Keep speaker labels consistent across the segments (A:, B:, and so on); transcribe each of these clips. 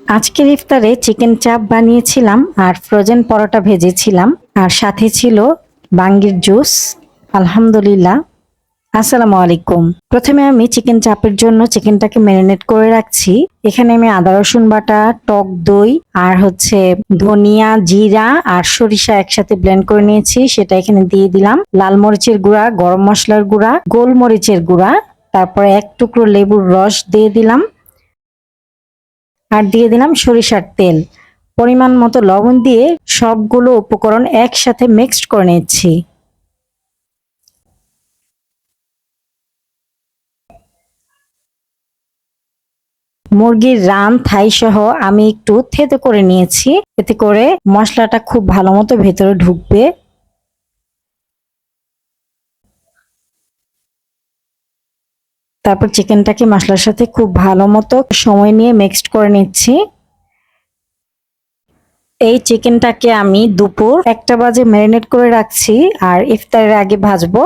A: আজকের ইফতারে চিকেন চাপ বানিয়েছিলাম আর ফ্রোজেন পরোটা ভেজেছিলাম আর সাথে ছিল বাঙ্গির জুস। আলহামদুলিল্লাহ। আসসালামু আলাইকুম। প্রথমে আমি চিকেন চাপের জন্য চিকেনটাকে ম্যারিনেট করে রাখছি। এখানে আমি আদা রসুন বাটা, টক দই আর ধনিয়া, জিরা আর সরিষা একসাথে ব্লেন্ড করে নিয়েছি, সেটা এখানে দিয়ে দিলাম। লাল মরিচের গুঁড়া, গরম মশলার গুঁড়া, গোলমরিচের গুঁড়া, তারপরে এক টুকরো লেবুর রস দিয়ে দিলাম আর দিয়ে দিলাম সরিষার তেল। পরিমাণ মতো লবণ দিয়ে সবগুলো উপকরণ একসাথে মিক্সড করে নিচ্ছি। মুরগির রান থাই সহ আমি একটু থেতো করে নিয়েছি, এতে করে মশলাটা খুব ভালো মতো ভেতরে ঢুকবে। তারপর চিকেনটাকে মশলার সাথে খুব ভালো মতো সময় নিয়ে মিক্সড করে নিচ্ছি। এই চিকেনটাকে আমি দুপুর 1টা বাজে ম্যারিনেট করে রাখছি আর ইফতারের আগে ভাজবো।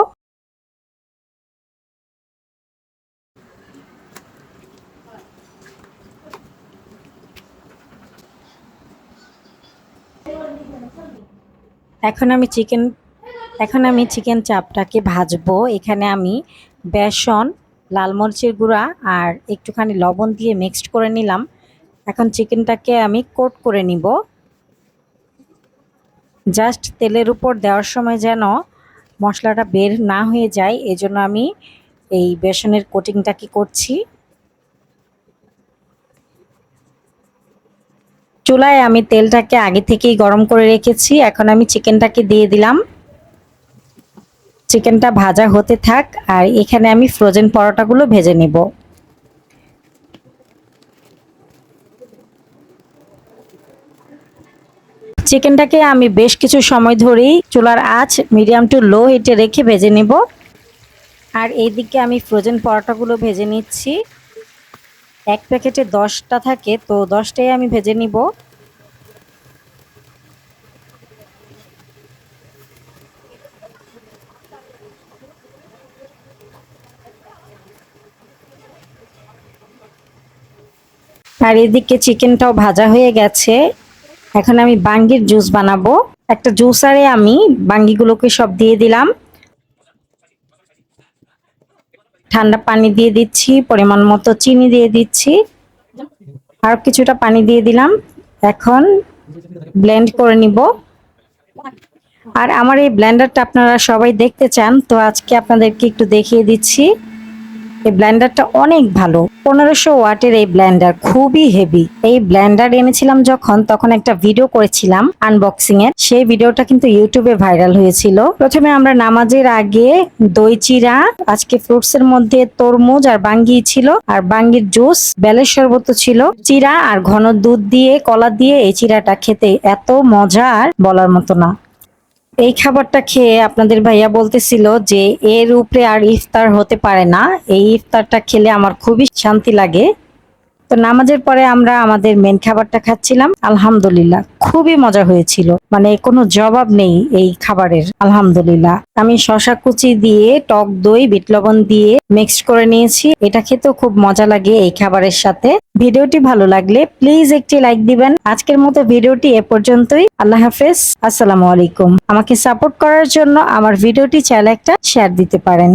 A: এখন আমি চিকেন চাপটাকে ভাজবো। এখানে আমি বেসন, লাল মরিচের গুঁড়া আর একটুখানি লবণ দিয়ে মিক্সড করে নিলাম। এখন চিকেনটাকে আমি কোট করে নিব। জাস্ট তেলের উপর দেওয়ার সময় যেন মশলাটা বের না হয়ে যায়, এজন্য আমি এই বেসনের কোটিংটাকে করছি। চুলায় আমি তেলটাকে আগে থেকেই গরম করে রেখেছি। এখন আমি চিকেনটাকে দিয়ে দিলাম। চিকেনটা ভাজা হতে থাক আর এখানে আমি ফ্রোজেন পরোটাগুলো ভেজে নেব। চিকেনটাকে আমি বেশ কিছু সময় ধরেই চুলার আঁচ মিডিয়াম টু লো হিটে রেখে ভেজে নেব। আর এইদিকে আমি ফ্রোজেন পরোটাগুলো ভেজে নিচ্ছি। এক প্যাকেটে 10টা থাকে, তো 10টাই আমি ভেজে নিব। আর এদিকে চিকেনটাও ভাজা হয়ে গেছে। এখন আমি বাঙ্গির জুস বানাবো। একটা জুসারে আমি বাঙ্গিগুলোকে সব দিয়ে দিলাম। ঠান্ডা পানি দিয়ে দিচ্ছি, পরিমাণ মতো চিনি দিয়ে দিচ্ছি, আর কিছুটা পানি দিয়ে দিলাম। এখন ব্লেন্ড করে নিব। আর আমার এই ব্লেন্ডারটা আপনারা সবাই দেখতে চান, তো আজকে আপনাদেরকে একটু দেখিয়ে দিচ্ছি। এই ব্লেন্ডারটা অনেক ভালো, 1500 ওয়াটের এই ব্লেন্ডার, খুবই হেভি। এই ব্লেন্ডার এনেছিলাম যখন, তখন একটা ভিডিও করেছিলাম আনবক্সিং এর, সেই ভিডিওটা কিন্তু ইউটিউবে ভাইরাল হয়েছিল। প্রথমে আমরা নামাজের আগে দই চিরা, আজকে ফ্রুটস এর মধ্যে তরমুজ আর বাঙ্গি ছিল, আর বাঙ্গির জুস, বেলের শরবত ছিল, চিরা আর ঘন দুধ দিয়ে কলা দিয়ে এই চিরাটা খেতে এত মজার বলার মতো না। এই খাবারটা খেয়ে আপনাদের ভাইয়া বলতেছিল যে এর উপরে আর ইফতার হতে পারে না। এই ইফতারটা খেলে আমার খুবই শান্তি লাগে। তো নামাজের পরে আমরা আমাদের মেন খাবারটা খাচ্ছিলাম। আলহামদুলিল্লাহ, খুবই মজা হয়েছিল, মানে কোনো জবাব নেই এই খাবারের। আলহামদুলিল্লাহ। আমি শসা কুচি দিয়ে, টক দই, বিট লবণ দিয়ে মিক্সড করে নিয়েছি। এটা খেতেও খুব মজা লাগে এই খাবারের সাথে। ভিডিওটি ভালো লাগলে প্লিজ একটি লাইক দিবেন। আজকের মতো ভিডিওটি এ পর্যন্তই। আল্লাহ হাফেজ। আসসালামু আলাইকুম। আমাকে সাপোর্ট করার জন্য আমার ভিডিওটি চাইলে একটা শেয়ার দিতে পারেন।